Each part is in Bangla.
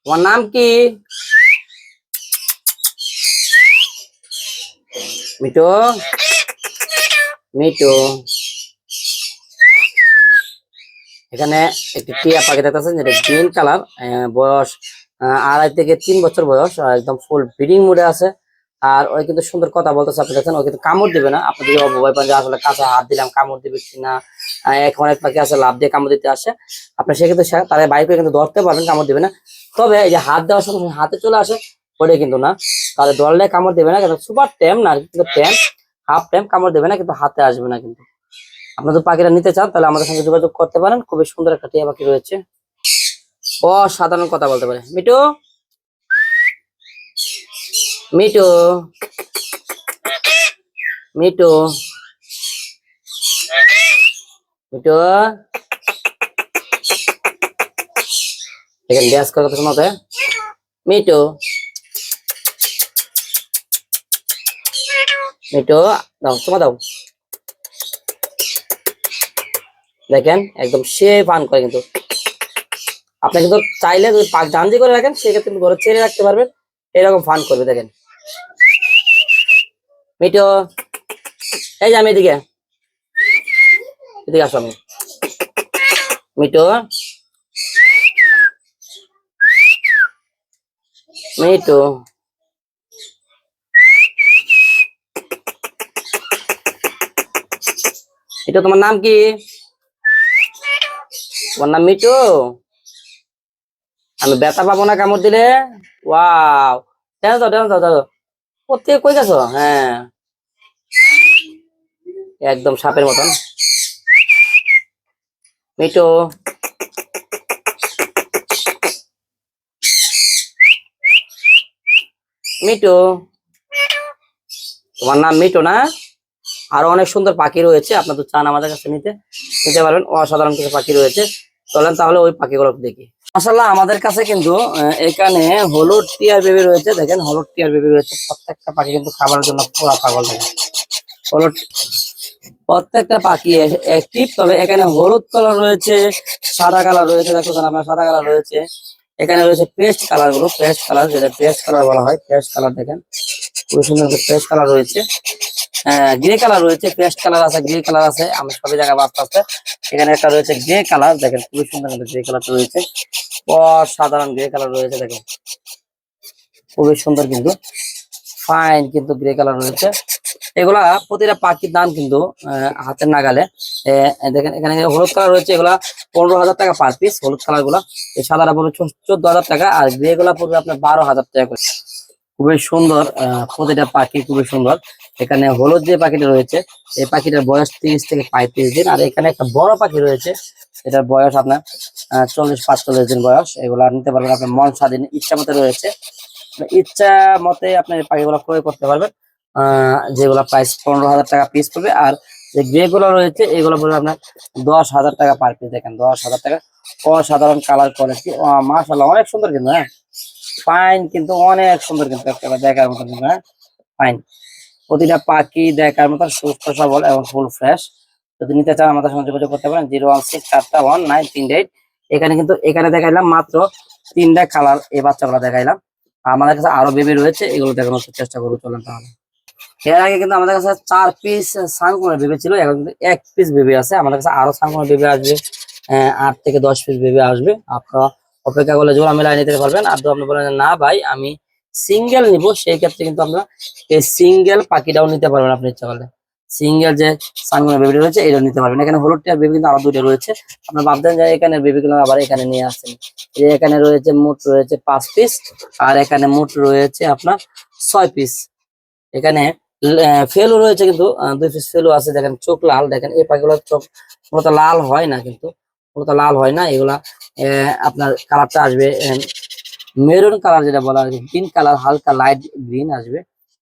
তোমার নাম কি? মিটু, মিটু। এখানে একটি টিয়া পাখি দেখতেছেন, যেটা গ্রিন কালার। বয়স 2.5 থেকে 3 বছর বয়স। একদম ফুল ব্রিডিং মুডে আছে। আর ওই কিন্তু সুন্দর কথা বলতেছে, আপনি দেখেন ও কিন্তু কামড় দিবে না। আপনি যদি ভয় পান যে আসলে কাছে হাত দিলাম কামড় দিবে কিনা, এখন এক পাখি আছে লাভ দিয়ে কামড় দিতে আসে, আপনি সেক্ষেত্রে তাদের বাইক করে কিন্তু ধরতে পারবেন, কামড় দিবে না। তবে এই যে হাত দেওয়ার সঙ্গে সঙ্গে হাতে চলে আসে, ওটাই কিন্তু না। তাহলে ধরলে কামড় দেবে না, কিন্তু সুপার টেম না, কিন্তু টেম হাফ টেম, কামড় দেবে না কিন্তু হাতে আসবে না কিন্তু। আপনার যদি পাখিটা নিতে চান তাহলে আমাদের সঙ্গে যোগাযোগ করতে পারেন। খুবই সুন্দর একটা টিয়া পাখি রয়েছে, অসাধারণ কথা বলতে পারে। মিটু, মিটু, মিটু, মিটু। এখানে ড্যান্স করার কথা শোনাতে। মিটু, মিটু, দাও তোমার দাও। দেখেন একদম সে ফান করে কিন্তু। আপনি কিন্তু চাইলে যদি পাক জানজি করে রাখেন, সেক্ষেত্রে ঘরে ছেড়ে রাখতে পারবেন, এরকম ফান করবে। দেখেন মিটু, এই যে আমি এদিকে, এদিকে আসো। আমি মিটু, মিটু। মিটু তোমার নাম কি? তোমার নাম মিটু? আমি ব্যথা পাবো না কামড় দিলে? ওয়াও, ড্যান্স দাও, ড্যান্স দাও, দাও। কোথায় কই গেছো? হ্যাঁ, একদম সাপের মতন। মিটু, মিটু। তোমার নাম মিটু না? আরো অনেক সুন্দর পাখি রয়েছে, আপনার তো চান আমাদের কাছে নিতে, নিতে পারবেন। অসাধারণ কিছু পাখি রয়েছে, চলেন তাহলে ওই পাখিগুলো দেখি। মাশাআল্লাহ, আমাদের কাছে কিন্তু এখানে হলুদ টিয়ার বেবি রয়েছে। দেখেন হলুদ টিয়ার বেবি রয়েছে। প্রত্যেকটা পাখি কিন্তু খাবারের জন্য পুরো পাগল। দেখেন হলুদ, প্রত্যেকটা পাখি অ্যাক্টিভ। তবে এখানে হলুদ কালার রয়েছে, সাদা কালার রয়েছে। দেখুন আপনার সাদা কালার রয়েছে। এখানে রয়েছে পেস্ট কালার গুলো, পেস্ট কালার, যেটা পেস্ট কালার বলা হয়। পেস্ট কালার দেখেন খুব সুন্দর পেস্ট কালার রয়েছে। গ্রে কালার রয়েছে, পেস্ট কালার আছে, গ্রে কালার আছে। আমি সবই জায়গায় বাঁচতে আসতে। এখানে একটা রয়েছে গ্রে কালার, দেখেন খুবই সুন্দর গ্রে কালারটা রয়েছে। অসাধারণ গ্রে কালার রয়েছে, দেখেন খুবই সুন্দর কিন্তু ফাইন কিন্তু গ্রে কালার রয়েছে। এগুলা প্রতিটা পাখির দাম কিন্তু হাতের নাগালে। দেখেন এখানে হলুদ কালার রয়েছে, এগুলা 15,000 টাকা পার পিস। হলুদ কালার গুলা, এই সাদাটা পড়বে 14,000 টাকা, আর গ্রে গুলা পড়বে আপনার 12,000 টাকা করে। খুবই সুন্দর প্রতিটা পাখি খুবই সুন্দর। এখানে হলুদ যে পাখিটা রয়েছে, এই পাখিটার বয়স 30 থেকে 35 দিন। আর এখানে একটা বড় পাখি রয়েছে, এটার বয়স আপনার 40-45 দিন বয়স। এগুলা নিতে পারবেন আপনার মন স্বাধীন, ইচ্ছা মতো রয়েছে। ইচ্ছা মতে আপনি এই পাখিগুলো ক্রয় করতে পারবেন। যেগুলো প্রাইস 15,000 টাকা পিস পড়বে। আর যে গ্রে গুলো রয়েছে এগুলো পড়বে আপনার 10,000 টাকা পার পিস। দেখেন 10,000 টাকা। অসাধারণ কালার কোয়ালিটি, মাশাআল্লাহ অনেক সুন্দর কিন্তু। হ্যাঁ ফাইন কিন্তু, অনেক সুন্দর কিন্তু, একেবারে দেখার মতন কিন্তু। হ্যাঁ ফাইন, প্রতিটা পাখি দেখার মতন সুস্থ সবল এবং ফুল ফ্রেশ। যদি নিতে চান আমাদের সঙ্গে যোগাযোগ করতে পারেন 016419338। এখানে কিন্তু এখানে দেখাইলাম মাত্র 3টা কালার, এই বাচ্চাগুলো দেখাইলাম। আমাদের কাছে আরো বেবি রয়েছে, এগুলো দেখানোর চেষ্টা করবো, চলেন তাহলে। এর আগে কিন্তু আমাদের কাছে 4 পিস সানকুনের বেবি ছিল, এখন কিন্তু 1 পিস বেবি আছে। আমাদের কাছে আরো সানকুনের বেবি আসবে, 8 থেকে 10 পিস বেবি আসবে। আপনারা অপেক্ষা করলে জোড়া মিলাই নিতে পারবেন। আর যদি আপনি বলেন যে, না ভাই আমি সিঙ্গেল নিব, সেই ক্ষেত্রে কিন্তু আমরা এই সিঙ্গেল পাখিটাও নিতে পারবেন আপনি ইচ্ছা করলে। সিঙ্গেল যে সানকুনের বেবি রয়েছে এটা নিতে পারবেন। এখানে হলুদ টিয়ার বেবি কিন্তু আরো 2টা রয়েছে। আপনার ভাবতেন যে এখানে বেবিগুলো আবার এখানে নিয়ে আসছেন। এখানে রয়েছে মোট রয়েছে 5 পিস, আর এখানে মোট রয়েছে আপনার 6 পিস। এখানে ফেলু রয়েছে কিন্তু 2 পিস ফেলু আছে। দেখেন চোখ লাল, দেখেন এই পাখিগুলোর চোখ মূলত লাল হয় না কিন্তু, মূলত লাল হয় না এগুলা। আপনার কালারটা আসবে মেরুন কালার, যেটা বলা হয় গ্রিন কালার, হালকা লাইট গ্রিন আসবে,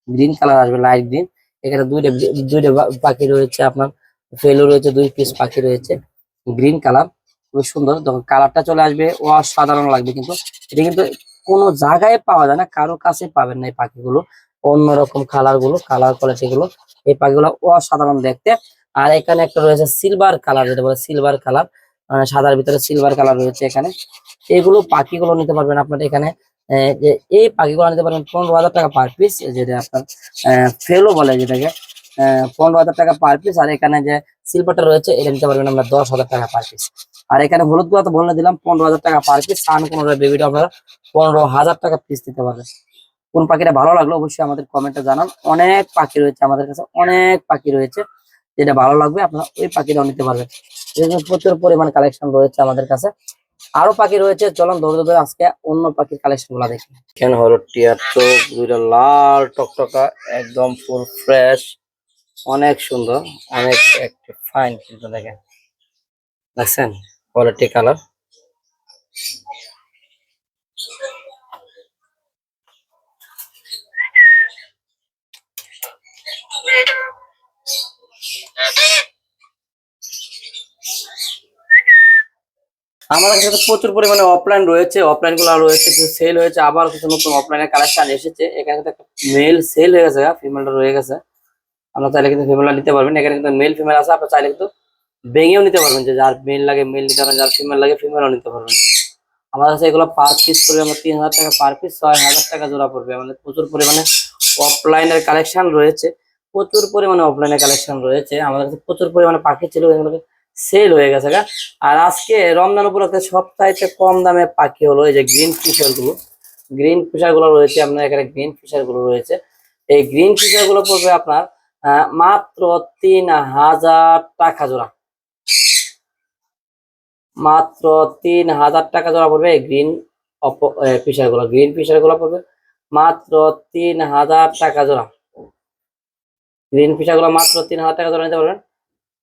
গ্রিন কালার আসবে, লাইট গ্রিন। এখানে দুইটা দুইটা পাখি রয়েছে আপনার, ফেলু রয়েছে, 2 পিস পাখি রয়েছে গ্রিন কালার, খুব সুন্দর। যখন কালারটা চলে আসবে অসাধারণ লাগবে কিন্তু। এটা কিন্তু কোনো জায়গায় পাওয়া যায় না, কারো কাছে পাবেন না এই পাখিগুলো। অন্যরকম কালার গুলো, কালার কোয়ালিটি গুলো, এই পাখিগুলো অসাধারণ দেখতে। আর এখানে একটা রয়েছে সিলভার কালার, যেটা বলে সিলভার কালার। সাদার ভিতরে সিলভার কালার রয়েছে এখানে। এগুলো পাখিগুলো নিতে পারবেন আপনার এখানে। যে এই পাখিগুলো নিতে পারবেন 15,000 টাকা পার পিস, যেটা আপনার ফেলো বলে যেটাকে, 15,000 টাকা পার পিস। আর এখানে যে সিলভারটা রয়েছে এটা নিতে পারবেন আমরা 10,000 টাকা পার পিস। আর এখানে হলুদ গুলো তো বলে দিলাম 15,000 টাকা পার পিস। সান কোন বেবিটা আপনারা 15,000 টাকা পিস দিতে পারবেন। কোন পাখিটা ভালো লাগলো অবশ্যই আমাদের কমেন্টে জানান। অনেক পাখি রয়েছে আমাদের কাছে, অনেক পাখি রয়েছে, যেটা ভালো লাগবে আপনারা ওই পাখিটাও নিতে পারবেন। এরকম প্রচুর পরিমাণ কালেকশন রয়েছে আমাদের কাছে। আরো পাখি রয়েছে, চলুন ধরে ধরে আজকে অন্য পাখির কালেকশন গুলা দেখি। কেন হলো টিয়ার চোখ, দুইটা লাল টকটকা, একদম ফুল ফ্রেশ, অনেক সুন্দর, অনেক ফাইন কিন্তু দেখেন, দেখছেন কোয়ালিটি কালার। আমাদের কাছে প্রচুর পরিমাণে অফলাইন রয়েছে, অফলাইন গুলো রয়েছে, কিছু সেল হয়েছে, আবার কিছু নতুন অফলাইনের কালেকশন এসেছে। এখানে কিন্তু একটা মেল সেল হয়ে গেছে, ফিমেলটা রয়ে গেছে। আপনার চাইলে কিন্তু ফিমেলটা নিতে পারবেন। এখানে কিন্তু মেল ফিমেল আছে, আপনার চাইলে কিন্তু ভেঙেও নিতে পারবেন, যে যার মেল লাগে মেল নিতে পারবেন, যার ফিমেল লাগে ফিমেলও নিতে পারবেন। আমার কাছে এগুলো পার পিস পড়বে আমার 3,000 টাকা পার পিস, 6,000 টাকা জোড়া পড়বে। আমাদের প্রচুর পরিমাণে অফলাইনের কালেকশন রয়েছে, প্রচুর পরিমাণে অফলাইনের কালেকশন রয়েছে। আমাদের কাছে প্রচুর পরিমাণে পাখি ছিল, এগুলোকে সেল হয়ে গেছে গা। আর আজকে রমজান উপলক্ষে সবচাইতে কম দামে পাখি হলো এই যে গ্রিন ফিশার গুলো। গ্রিন ফিশার গুলো রয়েছে আপনার এখানে, গ্রিন ফিশার গুলো রয়েছে। এই গ্রিন ফিশার গুলো পড়বে আপনার মাত্র 3,000 টাকা জোড়া। মাত্র 3,000 টাকা জোড়া পড়বে এই গ্রিন ফিশার গুলো। গ্রিন ফিশার গুলো পড়বে মাত্র 3,000 টাকা জোড়া। গ্রিন ফিশার গুলো মাত্র 3,000 টাকা জোড়া নিতে পারবেন।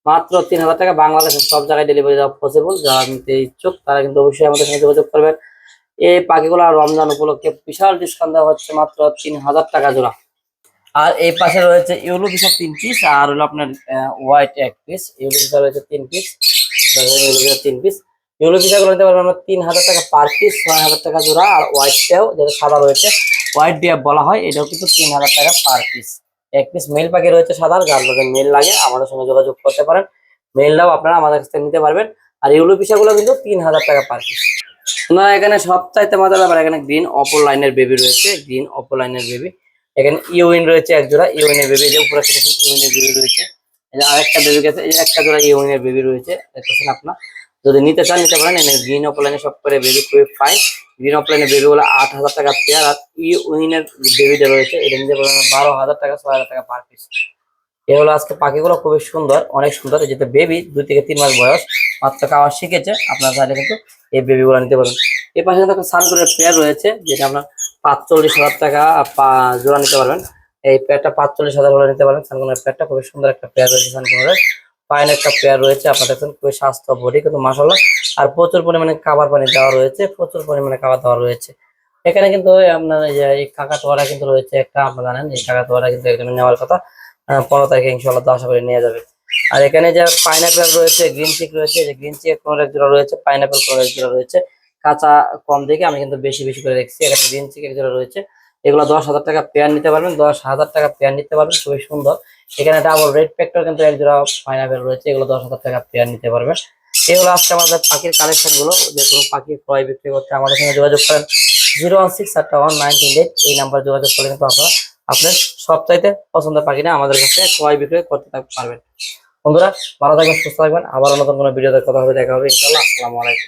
মাত্র 3,000 টাকা। বাংলাদেশের সব জায়গায় ডেলিভারি দেওয়া পসিবল। যারা নিতে ইচ্ছুক তারা কিন্তু অবশ্যই আমাদের সঙ্গে যোগাযোগ করবেন। এই পাখিগুলো রমজান উপলক্ষে বিশাল ডিসকাউন্ট দেওয়া হচ্ছে, মাত্র 3,000 টাকা জোড়া। আর এই পাশে রয়েছে ইউলো ফিশার 3 পিস, আর হলো আপনার হোয়াইট 1 পিস। ইউলো ফিশার রয়েছে 3 piece, yellow fisher 3 piece. Yellow fisher গুলো নিতে পারবেন আমরা 3,000 টাকা পার পিস, 6,000 টাকা জোড়া। আর হোয়াইটটাও যেটা সাদা রয়েছে, হোয়াইট ডিয়াব বলা হয়, এটাও কিন্তু 3,000 টাকা পার পিস। 1 পিস মেল পাখি রয়েছে সাদা, যার মধ্যে মেল লাগে আমাদের সঙ্গে যোগাযোগ করতে পারেন। মেলটাও আপনারা আমাদের কাছ থেকে নিতে পারবেন। আর ইউলো ফিশার গুলো কিন্তু 3,000 টাকা পার পিস। আপনারা এখানে সবচাইতে মজার ব্যাপার, এখানে গ্রিন অপর লাইনের বেবি রয়েছে, গ্রিন অপর লাইনের বেবি। এখানে ইউইন রয়েছে এক জোড়া, ইউইনের বেবি, যে উপরে ইউইনের বেবি রয়েছে। এই যে আরেকটা বেবি গেছে, এই যে একটা জোড়া ইউইনের বেবি রয়েছে, দেখতেছেন আপনার। যদি নিতে চান নিতে পারেন। এখানে গ্রিন অপলাইনে সব করে বেবি খুবই ফাইন। গ্রিন অপলাইনের বেবি গুলো 8,000 টাকা পেয়ার। আর ইউইনের বেবিটা রয়েছে, এটা নিতে পারেন 12,000 টাকা, 6,000 টাকা পার পিস। এ হলো আজকে পাখিগুলো খুবই সুন্দর, অনেক সুন্দর। যেহেতু বেবি 2 থেকে 3 মাস বয়স, মাত্র খাওয়া শিখেছে, আপনারা চাইলে কিন্তু এই বেবি গুলো নিতে পারবেন। এর পাশে কিন্তু একটা সানকুনের পেয়ার রয়েছে, যেটা আপনার 45,000 টাকা জোড়া নিতে পারবেন। এই পেয়ারটা 45,000 করে নিতে পারবেন। সানকুনের পেয়ারটা খুবই সুন্দর একটা পেয়ার রয়েছে, সানকুনের ফাইন একটা পেয়ার রয়েছে। আপনার দেখুন খুবই স্বাস্থ্য বডি কিন্তু মাশাআল্লাহ। আর প্রচুর পরিমাণে খাবার পানি দেওয়া রয়েছে, প্রচুর পরিমাণে খাবার দেওয়া রয়েছে। এখানে কিন্তু আপনার এই যে এই কাকাতুয়ারা কিন্তু রয়েছে একটা, আপনারা জানেন এই কাকাতুয়ারা কিন্তু একদম নেওয়ার কথা। 15 তারিখে ইনশাল্লাহ তো আশা করি নিয়ে যাবে। আর এখানে যে পাইনাপেল রয়েছে, গ্রিন চিক রয়েছে, যে গ্রিন চিক কোন এক জোড়া রয়েছে, পাইনাপেল কোন এক জোড়া রয়েছে। কাঁচা কম দেখে আমি কিন্তু বেশি বেশি করে রেখেছি। এখানে গ্রিন চিক এক জোড়া রয়েছে, এগুলো 10,000 টাকা পেয়ার নিতে পারবেন, 10,000 টাকা পেয়ার নিতে পারবেন, খুবই সুন্দর। এখানে ডাবল রেড ফ্যাক্টর কিন্তু এক জোড়া পাইনাপেল রয়েছে, এগুলো 10,000 টাকা পেয়ার নিতে পারবেন। এগুলো আজকে আমাদের পাখির কালেকশন গুলো। যে কোনো পাখি ক্রয় বিক্রি করতে আমাদের সঙ্গে যোগাযোগ করেন 016719138, এই নাম্বার যোগাযোগ করলে কিন্তু আপনারা আপনার সবচাইতে পছন্দের পাখিটা আমাদের কাছে ক্রয় বিক্রয় করতে পারবেন। বন্ধুরা ভালো থাকবেন, সুস্থ থাকবেন। আবার নতুন কোনো ভিডিওতে কথা হবে, দেখা হবে ইনশাআল্লাহ। আসসালামু আলাইকুম।